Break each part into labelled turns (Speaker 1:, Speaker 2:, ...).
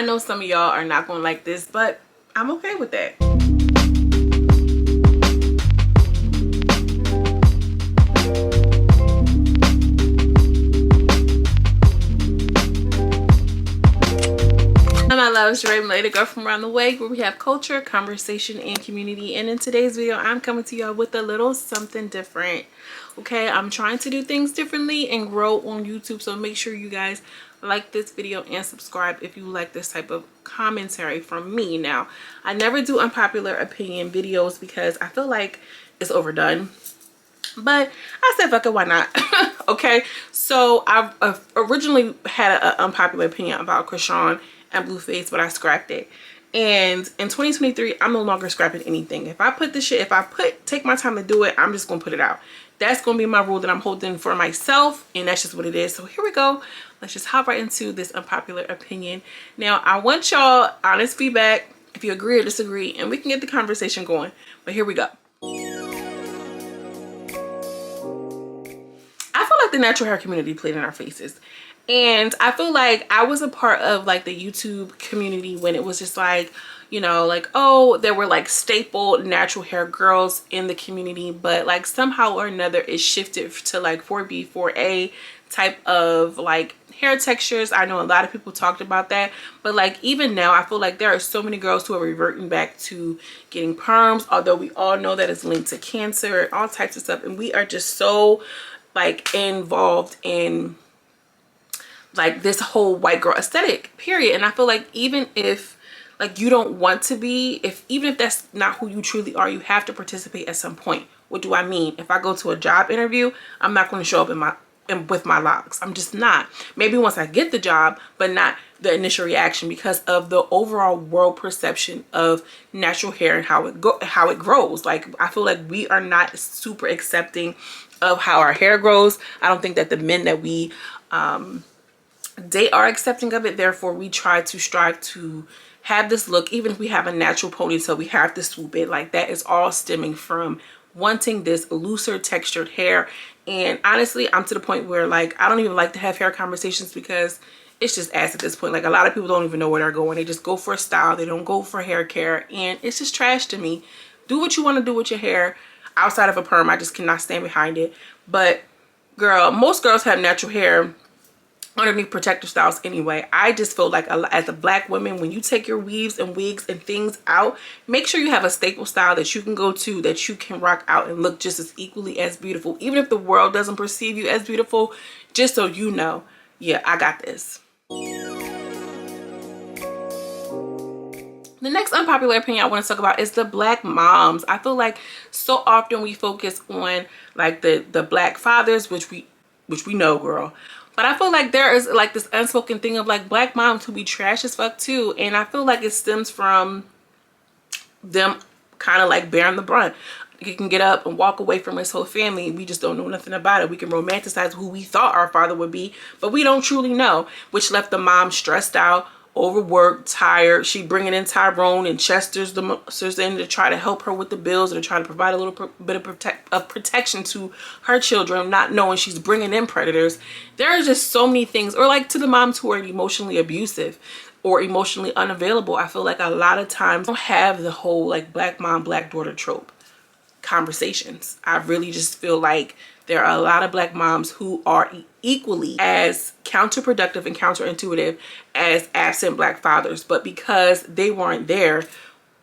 Speaker 1: I know some of y'all are not gonna like this, but I'm okay with that. My loves, your related girl from around the way, where we have culture, conversation, and community. And in today's video, I'm coming to y'all with a little something different. Okay, I'm trying to do things differently and grow on YouTube, so make sure you guys like this video and subscribe if you like this type of commentary from me. Now, I never do unpopular opinion videos because I feel like it's overdone, but I said fuck it, why not? Okay, so I've originally had an unpopular opinion about Krishan and Blueface, but I scrapped it. And in 2023, I'm no longer scrapping anything. If I put this shit, take my time to do it, I'm just gonna put it out. That's gonna be my rule that I'm holding for myself, and that's just what it is. So here we go. Let's just hop right into this unpopular opinion. Now, I want y'all honest feedback, if you agree or disagree, and we can get the conversation going. But here we go. I feel like the natural hair community played in our faces. And I feel like I was a part of like the YouTube community when it was just like, you know, like, oh, there were like staple natural hair girls in the community, but like somehow or another it shifted to like 4B, 4A type of like hair textures. I know a lot of people talked about that, but like even now I feel like there are so many girls who are reverting back to getting perms, although we all know that it's linked to cancer and all types of stuff, and we are just so like involved in like this whole white girl aesthetic, period. And I feel like even if like you don't want to be, even if that's not who you truly are, you have to participate at some point. What do I mean? If I go to a job interview, I'm not going to show up with my locks. I'm just not. Maybe once I get the job, but not the initial reaction, because of the overall world perception of natural hair and how it grows. Like I feel like we are not super accepting of how our hair grows. I don't think that the men that we they are accepting of it. Therefore, we try to strive to have this look. Even if we have a natural ponytail, we have to swoop it. Like that is all stemming from wanting this looser textured hair. And honestly, I'm to the point where like I don't even like to have hair conversations because it's just ass at this point. Like a lot of people don't even know where they're going. They just go for a style. They don't go for hair care, and it's just trash to me. Do what you want to do with your hair outside of a perm. I just cannot stand behind it. But girl, most girls have natural hair underneath protective styles anyway. I just feel like as a black woman, when you take your weaves and wigs and things out, make sure you have a staple style that you can go to, that you can rock out and look just as equally as beautiful, even if the world doesn't perceive you as beautiful, just so you know, yeah, I got this. The next unpopular opinion I want to talk about is the black moms. I feel like so often we focus on like the black fathers, which we know, girl. But I feel like there is like this unspoken thing of like black moms who be trash as fuck too. And I feel like it stems from them kind of like bearing the brunt. You can get up and walk away from his whole family. We just don't know nothing about it. We can romanticize who we thought our father would be, but we don't truly know, which left the mom stressed out, overworked, tired. She bringing in Tyrone and Chester's the monsters in to try to help her with the bills, or to try to provide a little bit of protection to her children, not knowing she's bringing in predators. There are just so many things. Or like to the moms who are emotionally abusive or emotionally unavailable. I feel like a lot of times don't have the whole like black mom, black daughter trope conversations. I really just feel like there are a lot of black moms who are equally as counterproductive and counterintuitive as absent black fathers, but because they weren't there,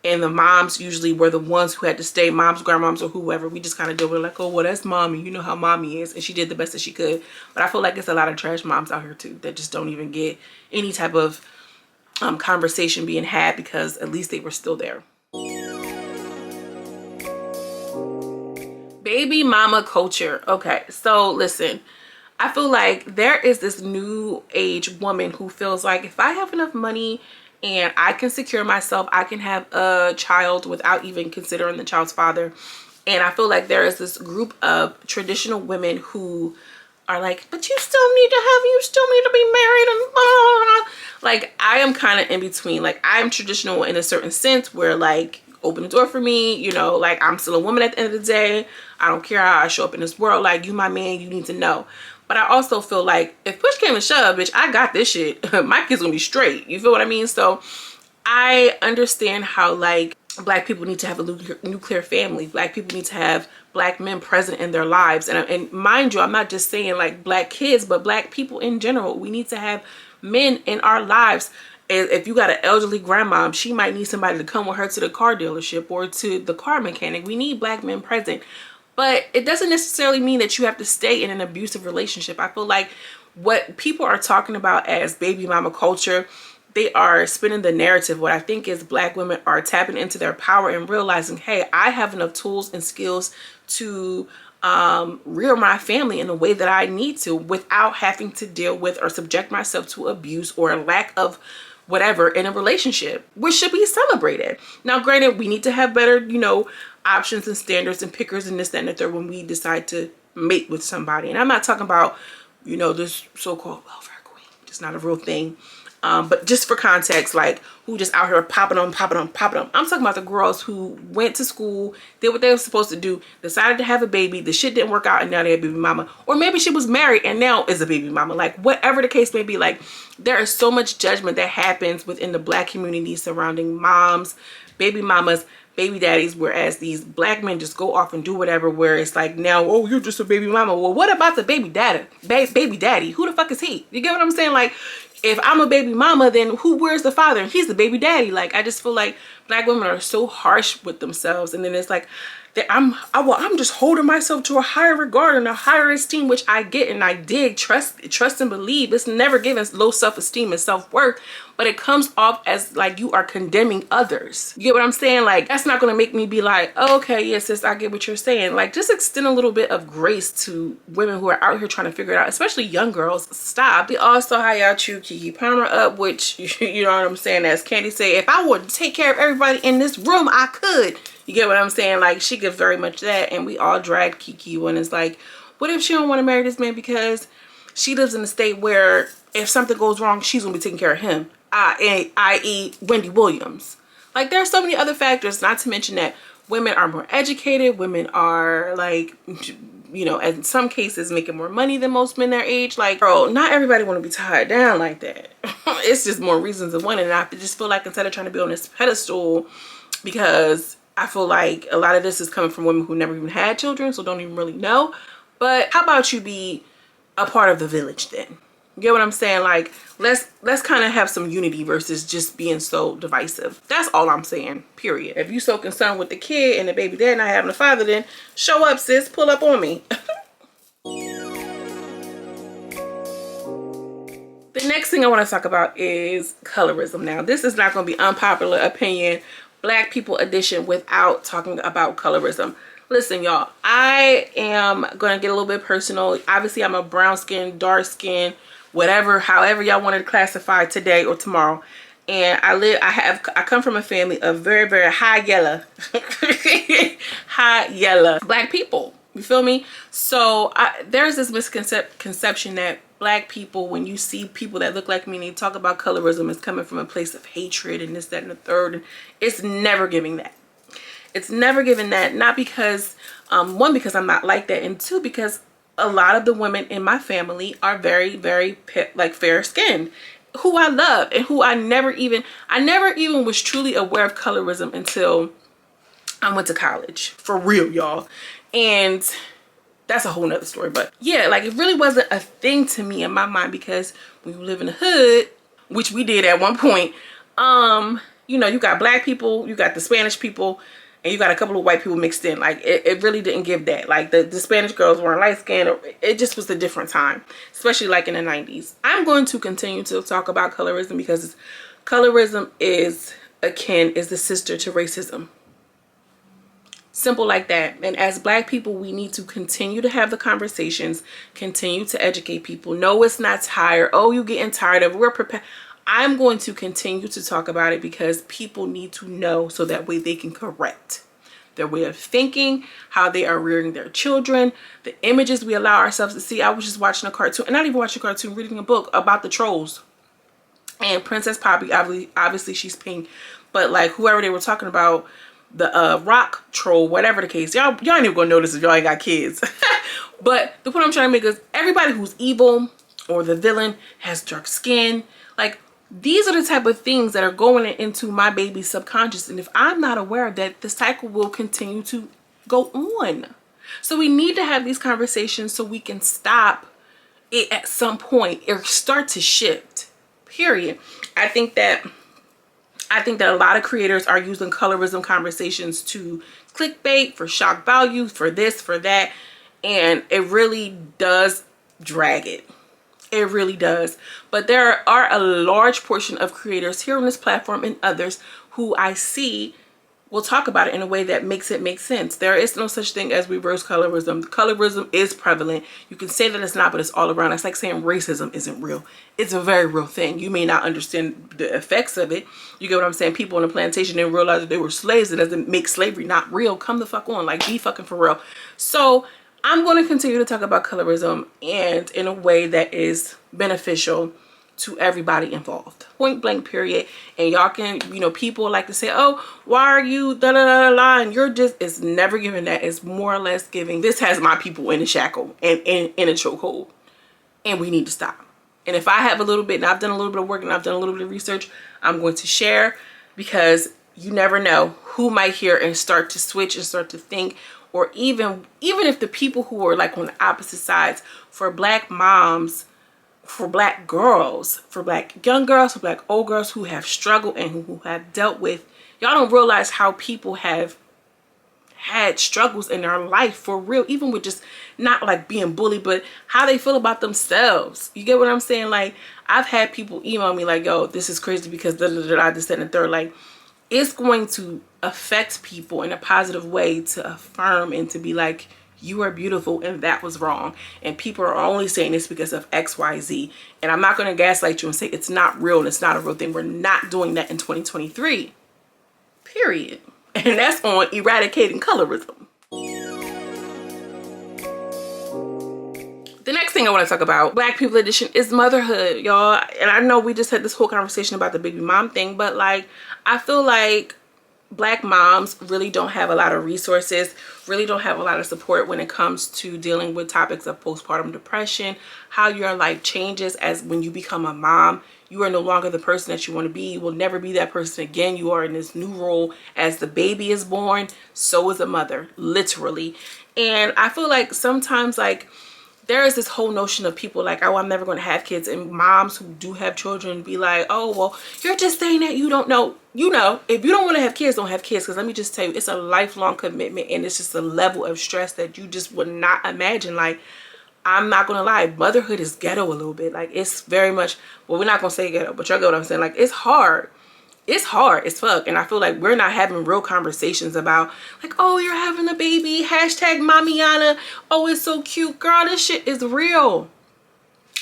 Speaker 1: and the moms usually were the ones who had to stay, moms, grandmoms, or whoever, we just kind of deal with like, oh well, that's mommy, you know how mommy is, and she did the best that she could. But I feel like it's a lot of trash moms out here too that just don't even get any type of conversation being had, because at least they were still there. Baby mama culture. Okay, so listen, I feel like there is this new age woman who feels like if I have enough money and I can secure myself, I can have a child without even considering the child's father. And I feel like there is this group of traditional women who are like, but you still need to be married and blah, blah, blah. Like I am kind of in between. Like I am traditional in a certain sense where like open the door for me, you know, like I'm still a woman at the end of the day. I don't care how I show up in this world. Like you my man, you need to know. But I also feel like if push came to shove, bitch, I got this shit. My kids gonna be straight. You feel what I mean? So I understand how like Black people need to have a nuclear family. Black people need to have Black men present in their lives. And mind you, I'm not just saying like Black kids, but Black people in general. We need to have men in our lives. If you got an elderly grandma, she might need somebody to come with her to the car dealership or to the car mechanic. We need Black men present. But it doesn't necessarily mean that you have to stay in an abusive relationship. I feel like what people are talking about as baby mama culture, they are spinning the narrative. What I think is Black women are tapping into their power and realizing, hey, I have enough tools and skills to rear my family in the way that I need to without having to deal with or subject myself to abuse or a lack of whatever in a relationship, which should be celebrated. Now, granted, we need to have better, you know, options and standards and pickers and this, that, and the third when we decide to mate with somebody. And I'm not talking about, you know, this so-called welfare queen. It's not a real thing. But just for context, like who just out here popping on. I'm talking about the girls who went to school, did what they were supposed to do, decided to have a baby, the shit didn't work out, and now they're a baby mama. Or maybe she was married and now is a baby mama. Like whatever the case may be, like there is so much judgment that happens within the Black community surrounding moms, baby mamas, baby daddies, whereas these Black men just go off and do whatever, where it's like, now, oh, you're just a baby mama. Well, what about the baby daddy? Baby daddy, who the fuck is he? You get what I'm saying? Like, if I'm a baby mama, then where's the father? He's the baby daddy. Like, I just feel like Black women are so harsh with themselves, and then it's like I'm just holding myself to a higher regard and a higher esteem, which I get and I dig, trust and believe. It's never given low self-esteem and self-worth, but it comes off as like you are condemning others. You get what I'm saying? Like, that's not gonna make me be like, oh, okay, yes, sis, I get what you're saying. Like, just extend a little bit of grace to women who are out here trying to figure it out, especially young girls. Stop. We also how y'all chew Keke Palmer up, which you know what I'm saying, as Candy say, if I would take care of everybody in this room, I could. You get what I'm saying? Like, she gives very much that, and we all drag Keke when it's like, what if she don't want to marry this man because she lives in a state where if something goes wrong, she's gonna be taking care of him, i.e. Wendy Williams. Like, there are so many other factors, not to mention that women are more educated, women are like, you know, in some cases making more money than most men their age. Like, girl, not everybody want to be tied down like that. It's just more reasons than one, and I just feel like instead of trying to be on this pedestal, because I feel like a lot of this is coming from women who never even had children, so don't even really know. But how about you be a part of the village then? You get what I'm saying? Like, let's kind of have some unity versus just being so divisive. That's all I'm saying, period. If you so concerned with the kid and the baby dad not having a father, then show up, sis. Pull up on me. The next thing I want to talk about is colorism. Now, this is not going to be unpopular opinion, Black people edition, without talking about colorism. Listen, y'all, I am gonna get a little bit personal. Obviously, I'm a brown skin, dark skin, whatever, however y'all wanted to classify today or tomorrow. And I come from a family of very, very high yellow, high yellow Black people. You feel me? So there's this misconception that Black people, when you see people that look like me and they talk about colorism, is coming from a place of hatred and this, that, and the third. And it's never giving that. It's never given that. Not because, one, because I'm not like that, and two, because a lot of the women in my family are very, very like fair skinned, who I love and who I never even was truly aware of colorism until I went to college. For real, y'all. And that's a whole nother story. But yeah, like, it really wasn't a thing to me in my mind, because when you live in the hood, which we did at one point, you know, you got Black people, you got the Spanish people, and you got a couple of white people mixed in. Like, it really didn't give that. Like, the Spanish girls weren't light skinned. It just was a different time, especially like in the 90s. I'm going to continue to talk about colorism because colorism is the sister to racism. Simple like that. And as Black people, we need to continue to have the conversations, continue to educate people. No, it's not tired. Oh, you getting tired of it. We're prepared. I'm going to continue to talk about it because people need to know, so that way they can correct their way of thinking, how they are rearing their children, the images we allow ourselves to see. I was just watching a cartoon, and not even watching a cartoon, reading a book about the trolls. And Princess Poppy, obviously she's pink, but like whoever they were talking about, the rock troll, whatever the case, y'all ain't even gonna notice if y'all ain't got kids. But the point I'm trying to make is everybody who's evil or the villain has dark skin. Like, these are the type of things that are going into my baby's subconscious. And if I'm not aware of that, the cycle will continue to go on. So we need to have these conversations so we can stop it at some point or start to shift, period. I think that a lot of creators are using colorism conversations to clickbait, for shock value, for this, for that. And it really does drag it. It really does. But there are a large portion of creators here on this platform and others who I see will talk about it in a way that makes it make sense. There is no such thing as reverse colorism. Colorism is prevalent. You can say that it's not, but it's all around. It's like saying racism isn't real. It's a very real thing. You may not understand the effects of it. You get what I'm saying? People on the plantation didn't realize that they were slaves. It doesn't make slavery not real. Come the fuck on. Like, be fucking for real. So I'm going to continue to talk about colorism, and in a way that is beneficial to everybody involved. Point blank, period. And y'all can, you know, people like to say, oh, why are you da da da da, and you're just, it's never giving that. It's more or less giving, this has my people in a shackle and in a chokehold, and we need to stop. And if I have a little bit, and I've done a little bit of work and I've done a little bit of research, I'm going to share, because you never know who might hear and start to switch and start to think. Or even if the people who are like on the opposite sides, for Black moms, for Black girls, for Black young girls, for Black old girls who have struggled and who have dealt with, y'all don't realize how people have had struggles in their life for real, even with just not like being bullied, but how they feel about themselves. You get what I'm saying? Like, I've had people email me like, yo, this is crazy because da da da, this, that, and the third. Like, it's going to affect people in a positive way to affirm and to be like, you are beautiful and that was wrong. And people are only saying this because of XYZ. And I'm not going to gaslight you and say it's not real and it's not a real thing. We're not doing that in 2023. Period. And that's on eradicating colorism. The next thing I want to talk about, Black People Edition, is motherhood, y'all. And I know we just had this whole conversation about the baby mom thing, but like, I feel like Black moms really don't have a lot of resources, really don't have a lot of support when it comes to dealing with topics of postpartum depression, how your life changes as when you become a mom. You are no longer the person that you want to be. You will never be that person again. You are in this new role as the baby is born. So is a mother, literally. And I feel like sometimes, like, there is this whole notion of people like, oh, I'm never going to have kids. And moms who do have children be like, oh, well, you're just saying that you don't know. You know, if you don't want to have kids, don't have kids. Because let me just tell you, it's a lifelong commitment. And it's just a level of stress that you just would not imagine. Like, I'm not going to lie. Motherhood is ghetto a little bit. Like, it's very much, well, we're not going to say ghetto, but y'all get what I'm saying. Like, it's hard. It's hard as fuck. And I feel like we're not having real conversations about like, oh, you're having a baby, hashtag Mamiana, oh, it's so cute. Girl, this shit is real.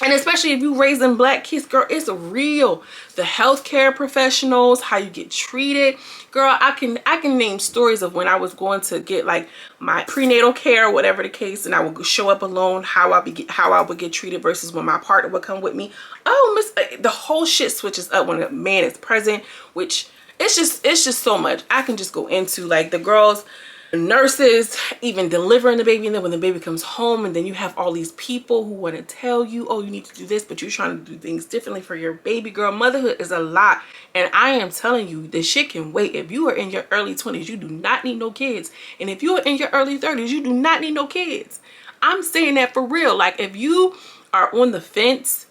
Speaker 1: And especially if you raising Black kids, girl, it's real. The healthcare professionals, how you get treated. Girl, I can name stories of when I was going to get like my prenatal care, whatever the case, and I would show up alone, how I would get treated versus when my partner would come with me. Oh, the whole shit switches up when a man is present, which it's just so much. I can just go into like the girls, nurses, even delivering the baby, and then when the baby comes home, and then you have all these people who want to tell you, oh, you need to do this, but you're trying to do things differently for your baby. Girl, motherhood is a lot, and I am telling you, this shit can wait. If you are in your early 20s, you do not need no kids, and if you are in your early 30s, you do not need no kids. I'm saying that for real. Like, if you are on the fence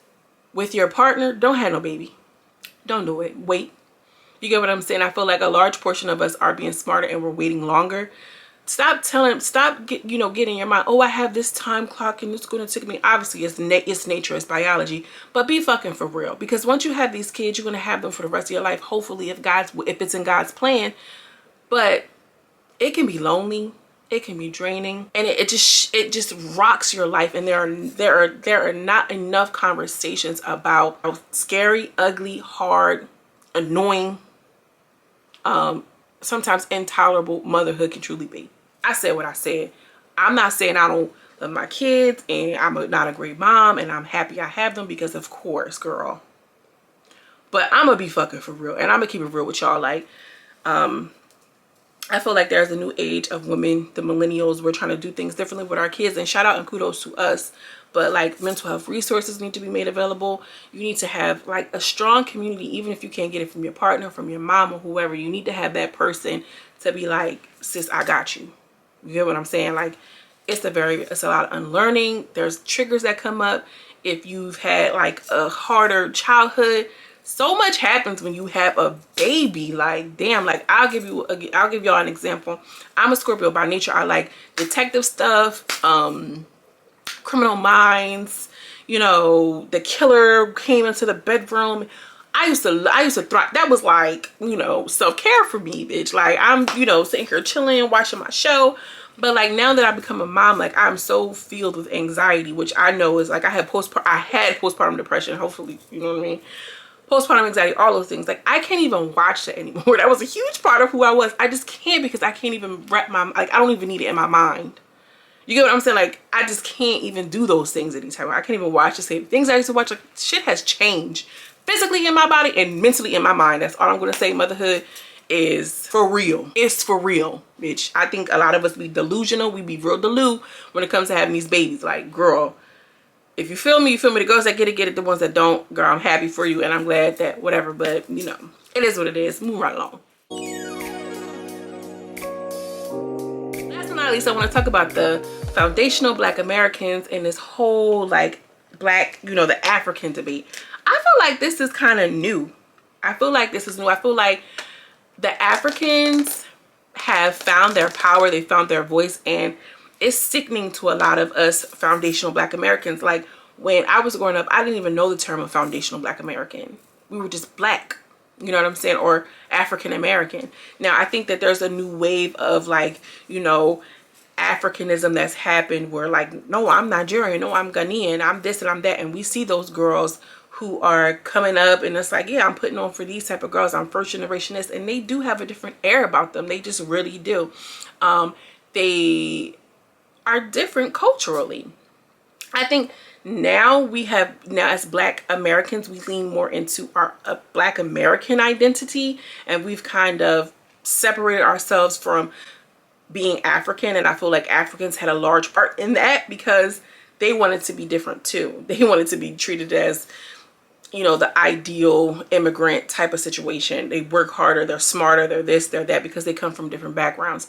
Speaker 1: with your partner, don't have no baby. Don't do it. Wait. You get what I'm saying? I feel like a large portion of us are being smarter and we're waiting longer. Stop getting in your mind, oh, I have this time clock and it's going to take me. Obviously, it's nature, it's biology, but be fucking for real. Because once you have these kids, you're going to have them for the rest of your life. Hopefully, if it's in God's plan. But it can be lonely. It can be draining, and it just rocks your life. And there are not enough conversations about how scary, ugly, hard, annoying, sometimes intolerable motherhood can truly be. I said what I said. I'm not saying I don't love my kids and I'm not a great mom and I'm happy I have them, because of course, girl. But I'm gonna be fucking for real, and I'm gonna keep it real with y'all. Like, I feel like there's a new age of women, the millennials. We're trying to do things differently with our kids, and shout out and kudos to us. But like, mental health resources need to be made available. You need to have like a strong community, even if you can't get it from your partner, from your mom or whoever. You need to have that person to be like, sis, I got you. You get what I'm saying? Like, it's a lot of unlearning. There's triggers that come up. If you've had like a harder childhood, so much happens when you have a baby. Like, damn, like I'll give y'all an example. I'm a Scorpio by nature. I like detective stuff, Criminal Minds, you know, the killer came into the bedroom. I used to thrive. That was like, you know, self-care for me, bitch. Like, I'm, you know, sitting here chilling, watching my show. But like, now that I've become a mom, like, I'm so filled with anxiety, which I know is like, I had postpartum depression, hopefully, you know what I mean? Postpartum anxiety, all those things. Like, I can't even watch that anymore. That was a huge part of who I was. I just can't, because I can't even wrap like, I don't even need it in my mind. You get what I'm saying? Like, I just can't even do those things anytime. I can't even watch the same things I used to watch. Like, shit has changed physically in my body and mentally in my mind. That's all I'm going to say. Motherhood is for real. It's for real, bitch. I think a lot of us be delusional. We be real delu when it comes to having these babies. Like, girl, if you feel me, you feel me. The girls that get it, get it. The ones that don't, girl, I'm happy for you. And I'm glad that whatever. But, you know, it is what it is. Move right along. At least I want to talk about the foundational Black Americans and this whole like Black, you know, the African debate. I feel like this is kind of new. I feel like this is new. I feel like the Africans have found their power. They found their voice, and it's sickening to a lot of us foundational Black Americans. Like, when I was growing up, I didn't even know the term of foundational Black American. We were just Black. You know what I'm saying? Or African American. Now, I think that there's a new wave of like, you know, Africanism that's happened where like, no, I'm Nigerian, no, I'm Ghanaian, I'm this and I'm that. And we see those girls who are coming up, and it's like, yeah, I'm putting on for these type of girls. I'm first generation this, and they do have a different air about them. They just really do. They are different culturally. I think now as Black Americans, we lean more into our Black American identity, and we've kind of separated ourselves from being African. And I feel like Africans had a large part in that, because they wanted to be different too. They wanted to be treated as, you know, the ideal immigrant type of situation. They work harder, they're smarter, they're this, they're that, because they come from different backgrounds.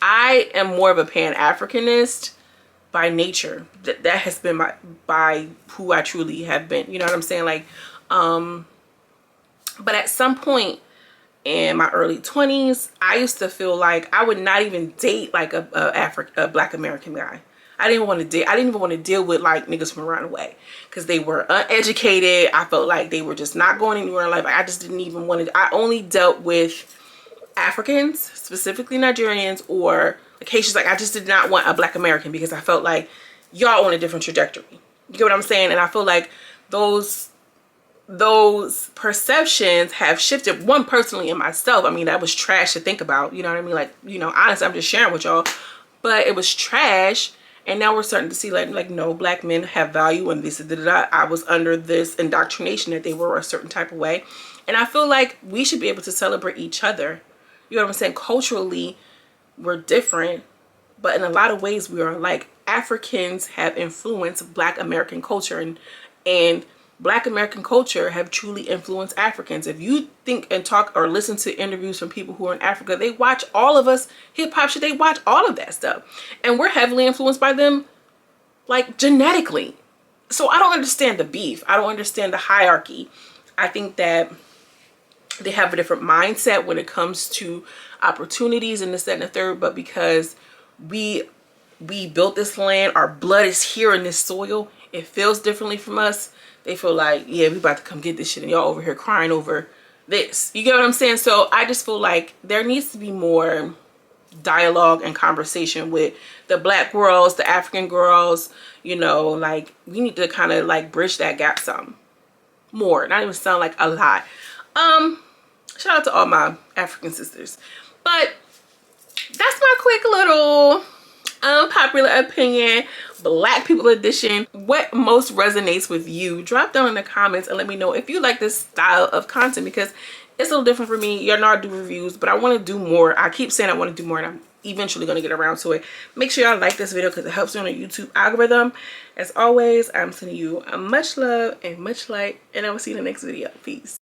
Speaker 1: I am more of a Pan-Africanist by nature. That has been by who I truly have been. You know what I'm saying? Like, but at some point in my early 20s, I used to feel like I would not even date like a Black American guy. I didn't want to date. I didn't even want to deal with like niggas from around the way, because they were uneducated. I felt like they were just not going anywhere in life. I just didn't even want to. I only dealt with Africans, specifically Nigerians, or like Haitians. Like, I just did not want a Black American, because I felt like y'all on a different trajectory. You get what I'm saying? And I feel like those perceptions have shifted. One, personally, in myself, I mean, that was trash to think about. You know what I mean? Like, you know, honestly, I'm just sharing with y'all, but it was trash. And now we're starting to see like no, Black men have value, and this is I was under this indoctrination that they were a certain type of way. And I feel like we should be able to celebrate each other. You know what I'm saying? Culturally, we're different, but in a lot of ways we are like. Africans have influenced Black American culture, and Black American culture have truly influenced Africans. If you think and talk or listen to interviews from people who are in Africa, they watch all of us hip hop shit. They watch all of that stuff, and we're heavily influenced by them, like genetically. So I don't understand the beef. I don't understand the hierarchy. I think that they have a different mindset when it comes to opportunities and this, that, and the third. But because we built this land, our blood is here in this soil, it feels differently from us. They feel like, yeah, we about to come get this shit, and y'all over here crying over this. You get what I'm saying? So I just feel like there needs to be more dialogue and conversation with the Black girls, the African girls. You know, like, we need to kind of like bridge that gap some more. Not even sound like a lot. Shout out to all my African sisters. But that's my quick little unpopular opinion, Black people edition. What most resonates with you? Drop down in the comments and let me know if you like this style of content, because it's a little different for me. Y'all know I do reviews, but I want to do more. I keep saying I want to do more, and I'm eventually going to get around to it. Make sure y'all like this video because it helps me on the YouTube algorithm. As always, I'm sending you much love and much light, and I will see you in the next video. Peace.